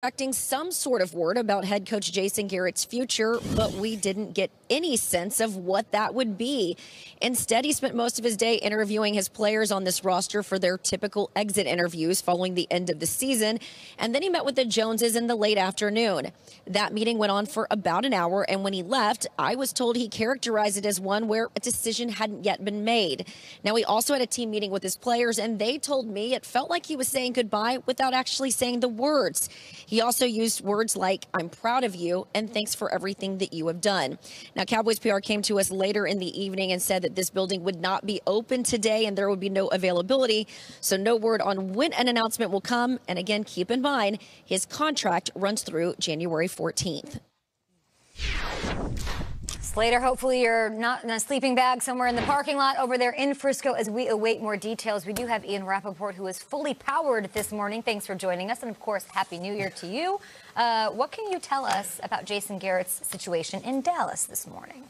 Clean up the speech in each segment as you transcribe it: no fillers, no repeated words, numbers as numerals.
expecting some sort of word about head coach Jason Garrett's future, but we didn't get any sense of what that would be. Instead, he spent most of his day interviewing his players on this roster for their typical exit interviews following the end of the season, and then he met with the Joneses in the late afternoon. That meeting went on for about an hour, and when he left, I was told he characterized it as one where a decision hadn't yet been made. Now, he also had a team meeting with his players, and they told me it felt like he was saying goodbye without actually saying the words. He also used words like, "I'm proud of you," and "thanks for everything that you have done." Now, Cowboys PR came to us later in the evening and said that this building would not be open today and there would be no availability. So no word on when an announcement will come. And again, keep in mind, his contract runs through January 14th. Slater, hopefully you're not in a sleeping bag somewhere in the parking lot over there in Frisco as we await more details. We do have Ian Rappaport, who is fully powered this morning. Thanks for joining us. And, of course, Happy New Year to you. What can you tell us about Jason Garrett's situation in Dallas this morning?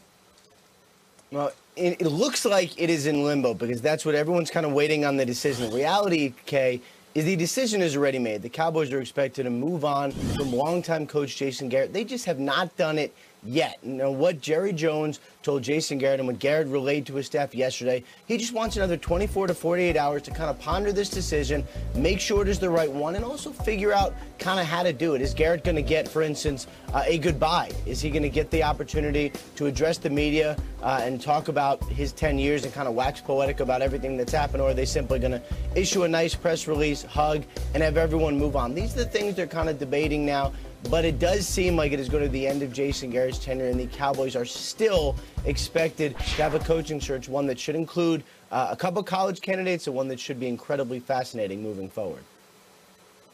Well, it looks like it is in limbo because that's what everyone's kind of waiting on the decision. The reality, Kay, is the decision is already made. The Cowboys are expected to move on from longtime coach Jason Garrett. They just have not done it yet. You know, what Jerry Jones told Jason Garrett and what Garrett relayed to his staff yesterday, he just wants another 24 to 48 hours to kind of ponder this decision, make sure it is the right one, and also figure out kind of how to do it. Is Garrett going to get, for instance, a goodbye? Is he going to get the opportunity to address the media and talk about his 10 years and kind of wax poetic about everything that's happened, or are they simply going to issue a nice press release, hug, and have everyone move on? These are the things they're kind of debating now. But it does seem like it is going to be the end of Jason Garrett's tenure, and the Cowboys are still expected to have a coaching search, one that should include a couple college candidates and one that should be incredibly fascinating moving forward.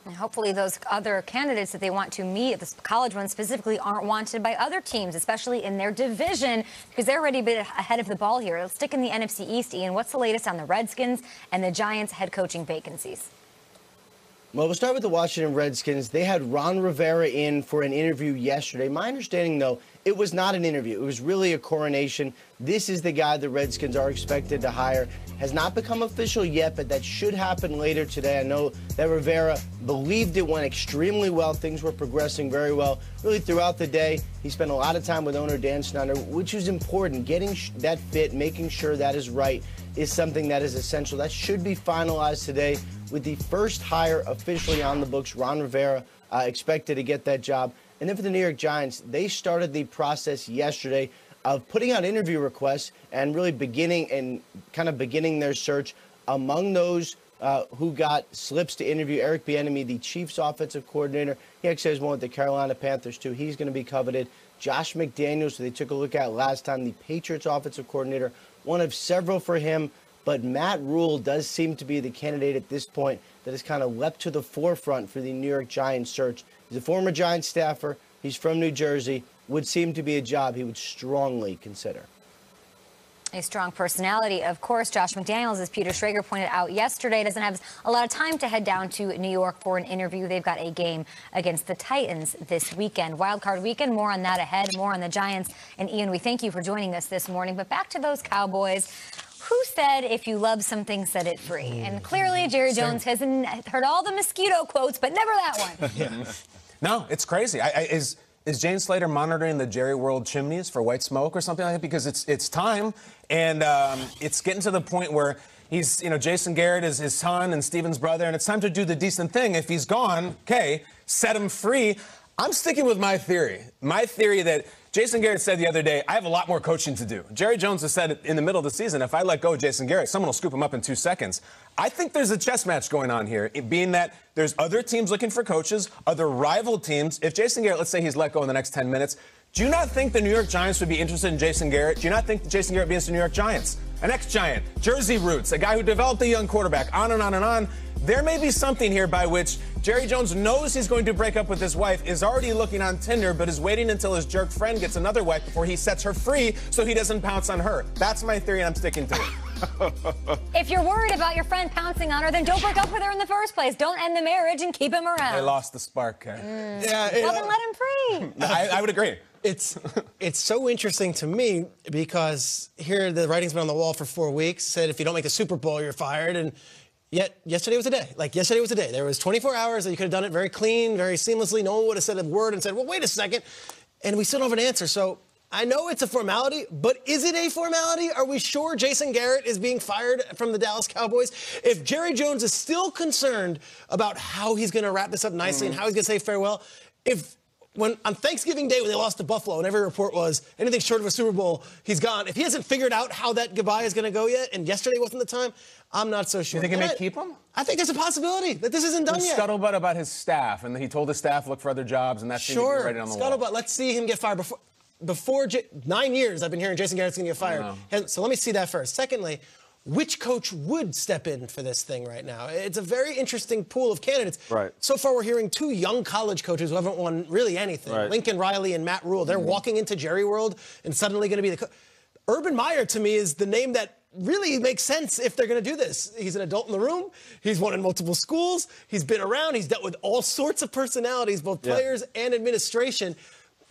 And hopefully those other candidates that they want to meet, the college ones specifically, aren't wanted by other teams, especially in their division, because they're already a bit ahead of the ball here. Let's stick in the NFC East, Ian. What's the latest on the Redskins and the Giants' head coaching vacancies? Well, we'll start with the Washington Redskins. They had Ron Rivera in for an interview yesterday. My understanding, though, it was not an interview. It was really a coronation. This is the guy the Redskins are expected to hire. Has not become official yet, but that should happen later today. I know that Rivera believed it went extremely well. Things were progressing very well really throughout the day. He spent a lot of time with owner Dan Snyder, which was important. Getting that fit, making sure that is right, is something that is essential. That should be finalized today with the first hire officially on the books. Ron Rivera expected to get that job. And then for the New York Giants, they started the process yesterday of putting out interview requests and really beginning their search. Among those who got slips to interview, Eric Bieniemy, the Chiefs offensive coordinator. He actually has one with the Carolina Panthers, too. He's going to be coveted. Josh McDaniels, who they took a look at last time, the Patriots offensive coordinator, one of several for him. But Matt Rule does seem to be the candidate at this point that has kind of leapt to the forefront for the New York Giants search. He's a former Giants staffer. He's from New Jersey. Would seem to be a job he would strongly consider. A strong personality, of course. Josh McDaniels, as Peter Schrager pointed out yesterday, doesn't have a lot of time to head down to New York for an interview. They've got a game against the Titans this weekend. Wild Card weekend, more on that ahead, more on the Giants. And Ian, we thank you for joining us this morning. But back to those Cowboys. Who said if you love something, set it free? And clearly Jerry Jones hasn't heard all the mosquito quotes, but never that one. Yeah. No, it's crazy. Is Jane Slater monitoring the Jerry World chimneys for white smoke or something like that? Because it's time, and it's getting to the point where he's, Jason Garrett is his son and Steven's brother, and it's time to do the decent thing. If he's gone, okay, set him free. I'm sticking with my theory. My theory that Jason Garrett said the other day, I have a lot more coaching to do. Jerry Jones has said in the middle of the season, if I let go of Jason Garrett, someone will scoop him up in 2 seconds. I think there's a chess match going on here, it being that there's other teams looking for coaches, other rival teams. If Jason Garrett, let's say he's let go in the next 10 minutes, do you not think the New York Giants would be interested in Jason Garrett? Do you not think Jason Garrett would be interested in the New York Giants? An ex-Giant, Jersey roots, a guy who developed a young quarterback, on and on and on. There may be something here by which Jerry Jones knows he's going to break up with his wife, is already looking on Tinder, but is waiting until his jerk friend gets another wife before he sets her free so he doesn't pounce on her. That's my theory, and I'm sticking to it. If you're worried about your friend pouncing on her, then don't break up with her in the first place. Don't end the marriage and keep him around. They lost the spark, Kay. Well, then let him free. I would agree. It's so interesting to me because here the writing's been on the wall for 4 weeks. Said if you don't make the Super Bowl, you're fired. And Yet yesterday was a day. Like, yesterday was a day. There was 24 hours that you could have done it very clean, very seamlessly. No one would have said a word and said, well, wait a second. And we still don't have an answer. So I know it's a formality, but is it a formality? Are we sure Jason Garrett is being fired from the Dallas Cowboys? If Jerry Jones is still concerned about how he's going to wrap this up nicely and how he's going to say farewell, when on Thanksgiving Day when they lost to Buffalo and every report was anything short of a Super Bowl, he's gone. If he hasn't figured out how that goodbye is going to go yet, and yesterday wasn't the time, I'm not so sure. You think he may keep him? I think there's a possibility that this isn't done yet. Scuttlebutt about his staff, and he told his staff look for other jobs, and that's right on the wall. Scuttlebutt. Let's see him get fired before 9 years. I've been hearing Jason Garrett's going to get fired. So let me see that first. Secondly, which coach would step in for this thing right now? It's a very interesting pool of candidates. Right. So far, we're hearing two young college coaches who haven't won really anything. Right. Lincoln Riley and Matt Rule. They're walking into Jerry World and suddenly going to be the coach. Urban Meyer, to me, is the name that really makes sense if they're going to do this. He's an adult in the room. He's won in multiple schools. He's been around. He's dealt with all sorts of personalities, both players and administration.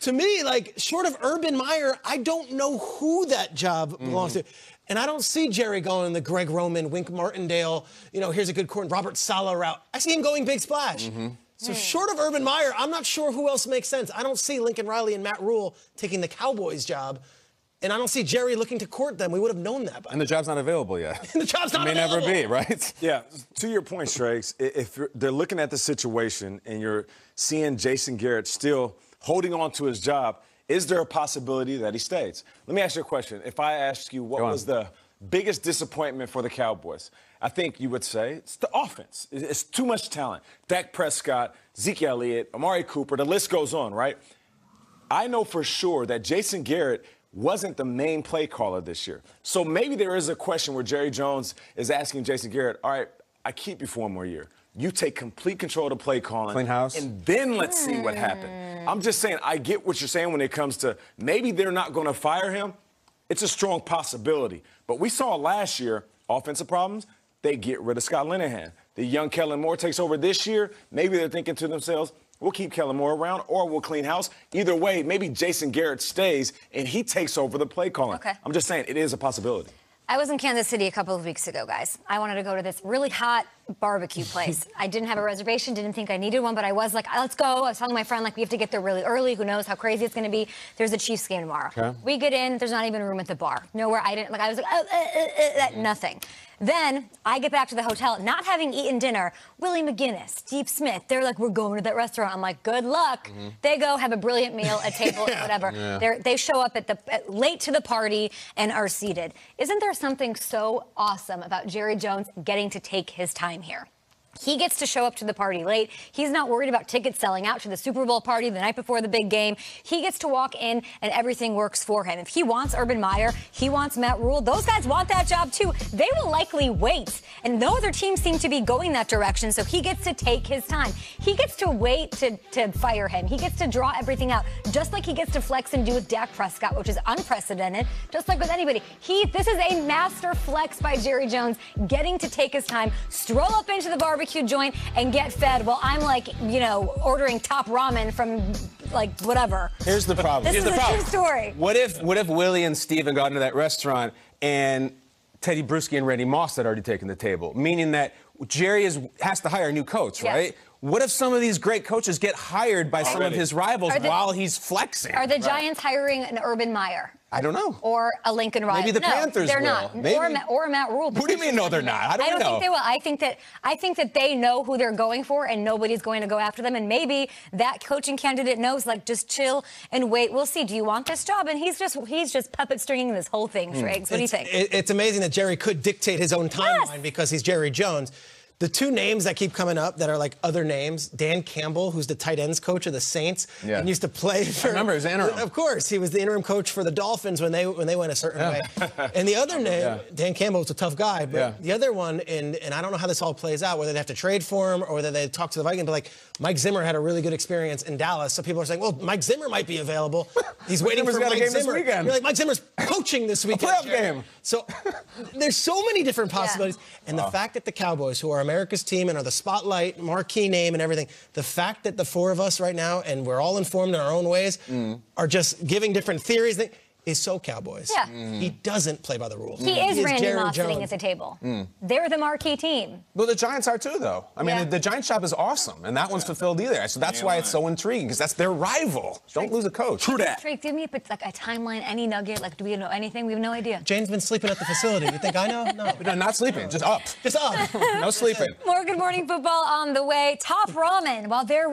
To me, like, short of Urban Meyer, I don't know who that job belongs to. And I don't see Jerry going the Greg Roman, Wink Martindale, here's a good court, Robert Saleh route. I see him going big splash. So short of Urban Meyer, I'm not sure who else makes sense. I don't see Lincoln Riley and Matt Rule taking the Cowboys job. And I don't see Jerry looking to court them. We would have known that by now. And the job's not available yet. The job's not available. available. May never be, right? Yeah, to your point, Strakes, if they're looking at the situation and you're seeing Jason Garrett still holding on to his job, is there a possibility that he stays? Let me ask you a question. If I ask you what was the biggest disappointment for the Cowboys, I think you would say it's the offense. It's too much talent. Dak Prescott, Zeke Elliott, Amari Cooper, the list goes on, right? I know for sure that Jason Garrett wasn't the main play caller this year. So maybe there is a question where Jerry Jones is asking Jason Garrett, all right, I keep you for one more year. You take complete control of the play calling. Clean house. And then let's see what happened. I'm just saying, I get what you're saying when it comes to maybe they're not going to fire him. It's a strong possibility. But we saw last year, offensive problems, they get rid of Scott Linehan. The young Kellen Moore takes over this year. Maybe they're thinking to themselves, we'll keep Kellen Moore around or we'll clean house. Either way, maybe Jason Garrett stays and he takes over the play calling. Okay. I'm just saying, it is a possibility. I was in Kansas City a couple of weeks ago, guys. I wanted to go to this really hot barbecue place. I didn't have a reservation, didn't think I needed one, but I was like, let's go. I was telling my friend, like, we have to get there really early. Who knows how crazy it's going to be. There's a Chiefs game tomorrow. Okay. We get in. There's not even a room at the bar. Nowhere. I was like, nothing. Then I get back to the hotel, not having eaten dinner. Willie McGinnis, Steve Smith, they're like, we're going to that restaurant. I'm like, good luck. They go have a brilliant meal, a table, whatever. They show up late to the party and are seated. Isn't there something so awesome about Jerry Jones getting to take his time here? He gets to show up to the party late. He's not worried about tickets selling out to the Super Bowl party the night before the big game. He gets to walk in and everything works for him. If he wants Urban Meyer, he wants Matt Rule, those guys want that job too. They will likely wait. And no other teams seem to be going that direction, so he gets to take his time. He gets to wait to fire him. He gets to draw everything out, just like he gets to flex and do with Dak Prescott, which is unprecedented, just like with anybody. This is a master flex by Jerry Jones, getting to take his time, stroll up into the barbecue joint and get fed while I'm like, ordering top ramen from like whatever. Here's the problem. This is a true story. What if Willie and Steven got into that restaurant and Teddy Bruschi and Randy Moss had already taken the table, meaning that Jerry has to hire a new coach, right? What if some of these great coaches get hired by some of his rivals while he's flexing? Are the Giants hiring an Urban Meyer? I don't know. Or a Lincoln Riley? Maybe the Panthers they're will. not. Maybe. Or Matt Rule. What do you mean, no, they're not? I don't know. Think they will. I think that they know who they're going for, and nobody's going to go after them. And maybe that coaching candidate knows, like, just chill and wait. We'll see. Do you want this job? And he's just puppet stringing this whole thing, Shregs. What do you think? It's amazing that Jerry could dictate his own timeline because he's Jerry Jones. The two names that keep coming up that are like other names, Dan Campbell, who's the tight ends coach of the Saints, and used to play for... I remember, he was interim. Of course, he was the interim coach for the Dolphins when they went a certain way. And the other name, Dan Campbell was a tough guy, but the other one, and I don't know how this all plays out, whether they have to trade for him or whether they talk to the Vikings, but like Mike Zimmer had a really good experience in Dallas, so people are saying, well, Mike Zimmer might be available. He's waiting for Mike Zimmer. You're like, Mike Zimmer's coaching this weekend. A playoff game. So there's so many different possibilities. And the fact that the Cowboys, who are America's team and are the spotlight, marquee name and everything, the fact that the four of us right now, and we're all informed in our own ways, are just giving different theories, is so Cowboys. Yeah. He doesn't play by the rules. He is Randy Jerry Moss sitting Jones. at the table. They're the marquee team. Well, the Giants are too, though. I mean, the Giants job is awesome, and that one's fulfilled either. So that's why it's so intriguing, because that's their rival. Don't lose a coach. True that. Drake, give me a timeline, any nugget. Like, do we know anything? We have no idea. Jane's been sleeping at the facility. You think I know? No. No, not sleeping, just up. Just up. No sleeping. More Good Morning Football on the way. Top ramen while there.